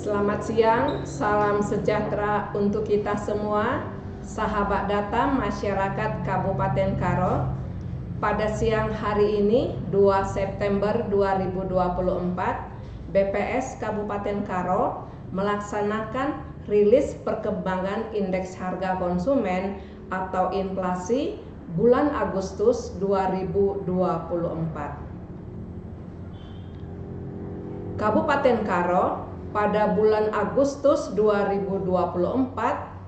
Selamat siang, salam sejahtera untuk kita semua, sahabat data masyarakat Kabupaten Karo. Pada siang hari ini, 2 September 2024, BPS Kabupaten Karo melaksanakan rilis perkembangan indeks harga konsumen atau inflasi bulan Agustus 2024. Kabupaten Karo pada bulan Agustus 2024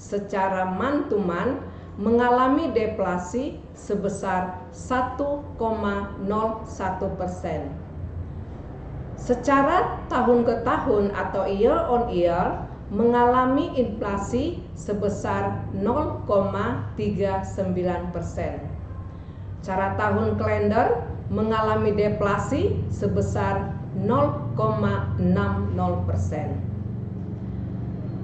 secara man-to-man mengalami deflasi sebesar 1,01%. Secara tahun ke tahun atau year on year mengalami inflasi sebesar 0,39%. Secara tahun kalender mengalami deflasi sebesar 0,60%.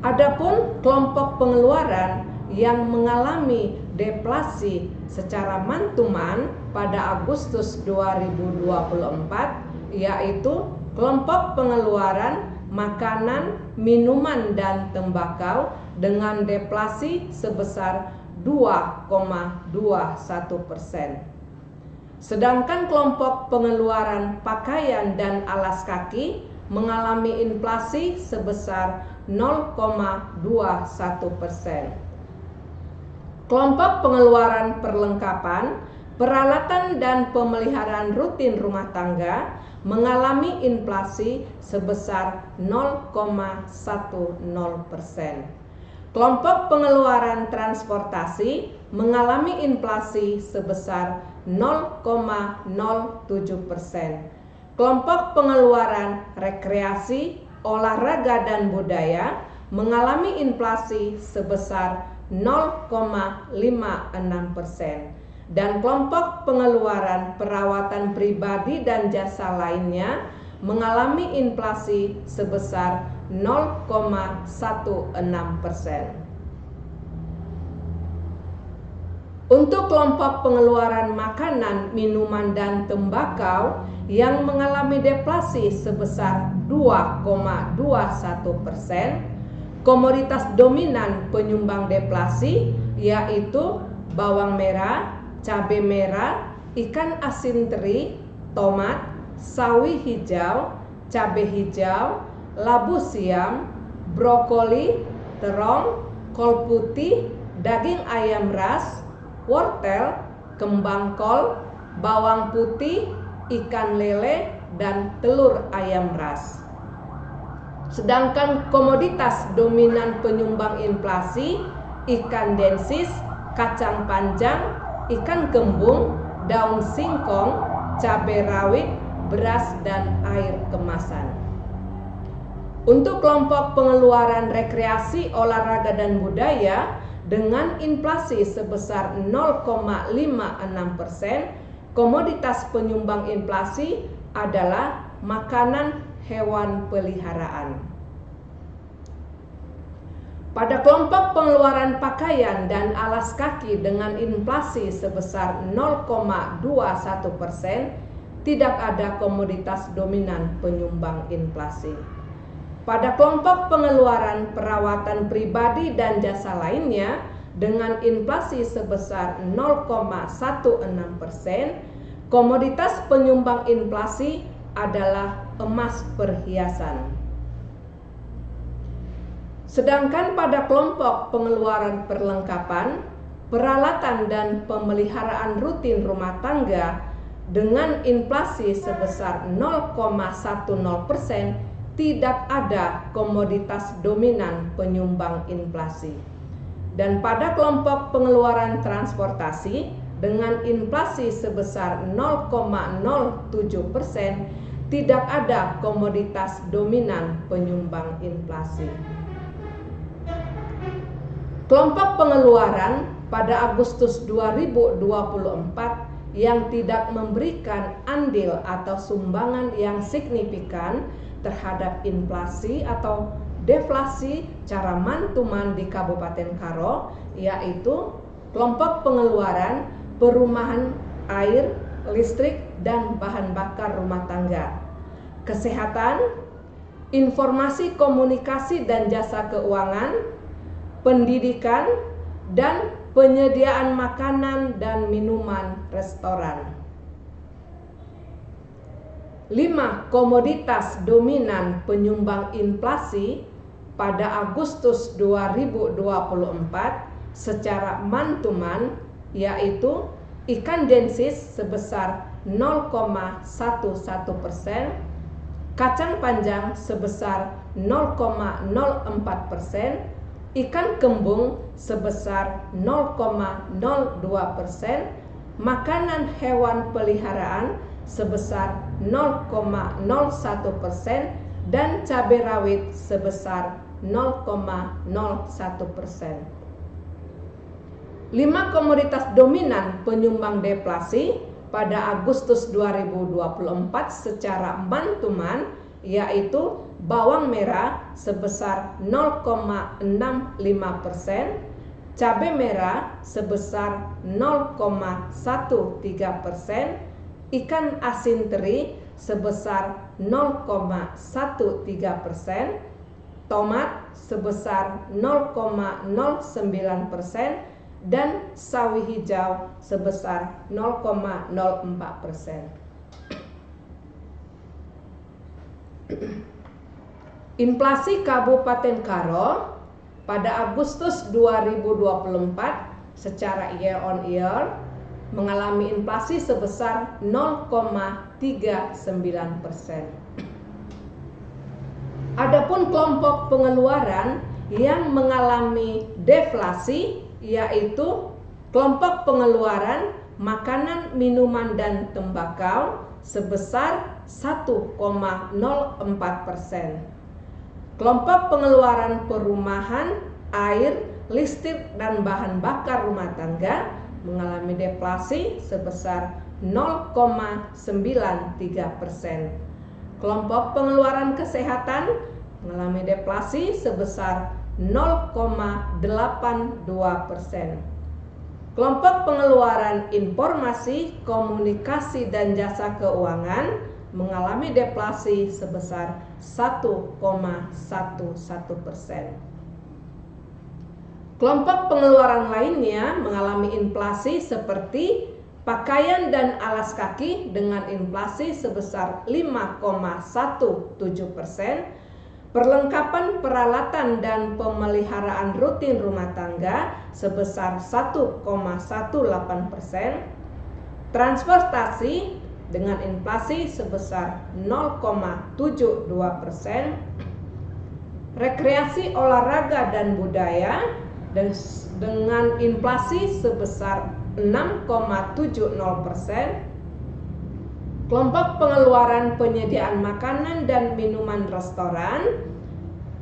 Adapun kelompok pengeluaran yang mengalami deflasi secara man-to-man pada Agustus 2024 yaitu kelompok pengeluaran makanan, minuman, dan tembakau dengan deflasi sebesar 2,21%. Sedangkan kelompok pengeluaran pakaian dan alas kaki mengalami inflasi sebesar 0,21%. Kelompok pengeluaran perlengkapan, peralatan dan pemeliharaan rutin rumah tangga mengalami inflasi sebesar 0,10%. Kelompok pengeluaran transportasi mengalami inflasi sebesar 0,07%. Kelompok pengeluaran rekreasi, olahraga dan budaya mengalami inflasi sebesar 0,56%. Dan kelompok pengeluaran perawatan pribadi dan jasa lainnya mengalami inflasi sebesar 0,16%. Untuk kelompok pengeluaran makanan, minuman, dan tembakau yang mengalami deflasi sebesar 2,21%, komoditas dominan penyumbang deflasi yaitu bawang merah, cabai merah, ikan asin teri, tomat, sawi hijau, cabai hijau, labu siam, brokoli, terong, kol putih, daging ayam ras, wortel, kembang kol, bawang putih, ikan lele, dan telur ayam ras. Sedangkan komoditas dominan penyumbang inflasi ikan densis, kacang panjang, ikan kembung, daun singkong, cabai rawit, beras, dan air kemasan. Untuk kelompok pengeluaran rekreasi, olahraga, dan budaya dengan inflasi sebesar 0,56%, komoditas penyumbang inflasi adalah makanan hewan peliharaan. Pada kelompok pengeluaran pakaian dan alas kaki dengan inflasi sebesar 0,21%, tidak ada komoditas dominan penyumbang inflasi. Pada kelompok pengeluaran perawatan pribadi dan jasa lainnya dengan inflasi sebesar 0,16%, komoditas penyumbang inflasi adalah emas perhiasan. Sedangkan pada kelompok pengeluaran perlengkapan, peralatan dan pemeliharaan rutin rumah tangga dengan inflasi sebesar 0,10%, tidak ada komoditas dominan penyumbang inflasi. Dan pada kelompok pengeluaran transportasi dengan inflasi sebesar 0,07%, tidak ada komoditas dominan penyumbang inflasi. Kelompok pengeluaran pada Agustus 2024 yang tidak memberikan andil atau sumbangan yang signifikan terhadap inflasi atau deflasi cara man-to-man di Kabupaten Karo yaitu kelompok pengeluaran perumahan, air, listrik, dan bahan bakar rumah tangga, kesehatan, informasi komunikasi dan jasa keuangan, pendidikan, dan penyediaan makanan dan minuman restoran. 5 komoditas dominan penyumbang inflasi pada Agustus 2024 secara month-to-month yaitu ikan densis sebesar 0,11%, kacang panjang sebesar 0,04%, ikan kembung sebesar 0,02%, makanan hewan peliharaan sebesar 0,01% dan cabai rawit sebesar 0,01%. 5 komoditas dominan penyumbang deflasi pada Agustus 2024 secara month-to-month yaitu bawang merah sebesar 0,65%, cabai merah sebesar 0,13%, ikan asin teri sebesar 0,13%, tomat sebesar 0,09%, dan sawi hijau sebesar 0,04%. Inflasi Kabupaten Karo pada Agustus 2024 secara year on year mengalami inflasi sebesar 0,39%. Adapun kelompok pengeluaran yang mengalami deflasi yaitu kelompok pengeluaran makanan, minuman, dan tembakau sebesar 1,04%. Kelompok pengeluaran perumahan, air, listrik, dan bahan bakar rumah tangga mengalami deflasi sebesar 0,93%. Kelompok pengeluaran kesehatan mengalami deflasi sebesar 0,82%. Kelompok pengeluaran informasi, komunikasi, dan jasa keuangan mengalami deflasi sebesar 1,11%. Kelompok pengeluaran lainnya mengalami inflasi seperti pakaian dan alas kaki dengan inflasi sebesar 5,17%, perlengkapan peralatan dan pemeliharaan rutin rumah tangga sebesar 1,18%, transportasi dengan inflasi sebesar 0,72%, rekreasi olahraga dan budaya dengan inflasi sebesar 6,70%, kelompok pengeluaran penyediaan makanan dan minuman restoran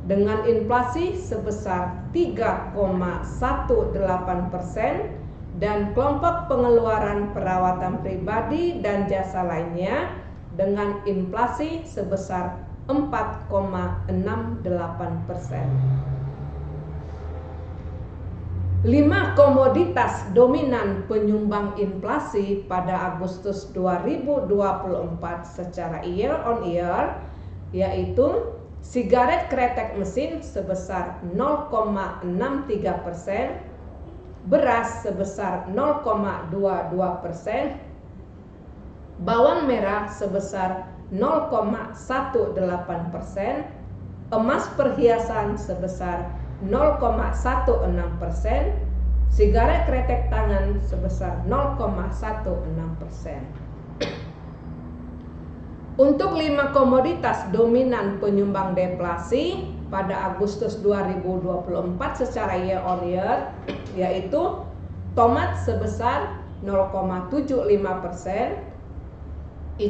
dengan inflasi sebesar 3,18%, dan kelompok pengeluaran perawatan pribadi dan jasa lainnya dengan inflasi sebesar 4,68%. 5 komoditas dominan penyumbang inflasi pada Agustus 2024 secara year on year yaitu sigaret kretek mesin sebesar 0,63%, beras sebesar 0,22%, bawang merah sebesar 0,18%, emas perhiasan sebesar 0,16%, sigaret kretek tangan sebesar 0,16%. Untuk 5 komoditas dominan penyumbang deflasi pada Agustus 2024 secara year on year yaitu tomat sebesar 0,75%,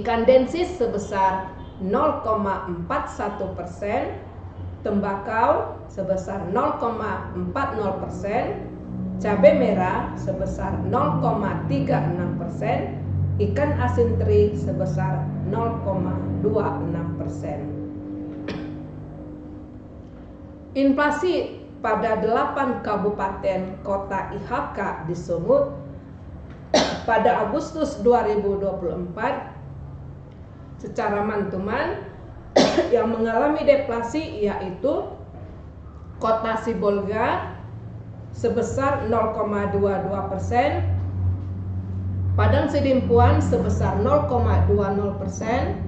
ikan densis sebesar 0,41%, tembakau sebesar 0,40%, cabai merah sebesar 0,36%, ikan asin teri sebesar 0,26%. Inflasi pada 8 kabupaten kota IHK di Sumut pada Agustus 2024 secara month-to-month yang mengalami deflasi yaitu Kota Sibolga sebesar 0,22%, Padang Sidimpuan sebesar 0,20%,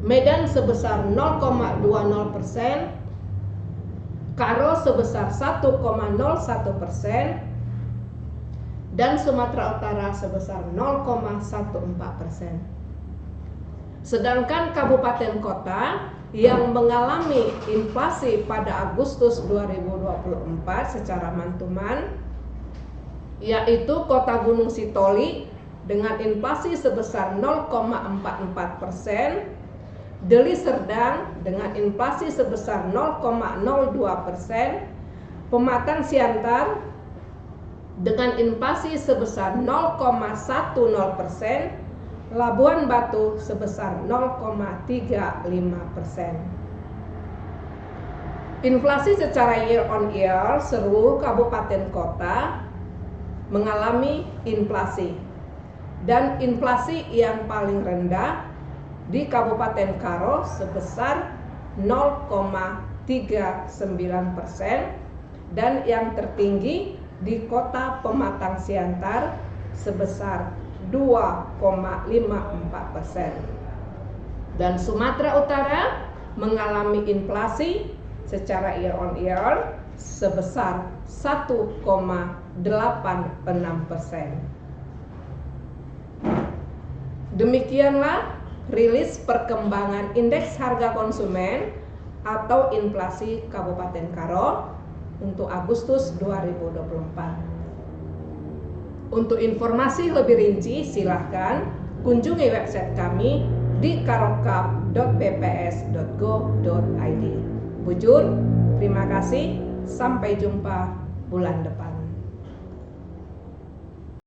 Medan sebesar 0,20%, Karo sebesar 1,01%, dan Sumatera Utara sebesar 0,14%. Sedangkan kabupaten kota yang mengalami inflasi pada Agustus 2024 secara mantuman yaitu Kota Gunung Sitoli dengan inflasi sebesar 0,44%, Deli Serdang dengan inflasi sebesar 0,02%, Pematang Siantar dengan inflasi sebesar 0,10%, Labuan Batu sebesar 0,35%. Inflasi secara year on year seluruh kabupaten kota mengalami inflasi, dan inflasi yang paling rendah di Kabupaten Karo sebesar 0,39% dan yang tertinggi di Kota Pematang Siantar sebesar 2,54%. Dan Sumatera Utara mengalami inflasi secara year on year sebesar 1,86%. Demikianlah rilis perkembangan indeks harga konsumen atau inflasi Kabupaten Karo untuk Agustus 2024. Untuk informasi lebih rinci silahkan kunjungi website kami di karokap.bps.go.id. Bujur, terima kasih, sampai jumpa bulan depan.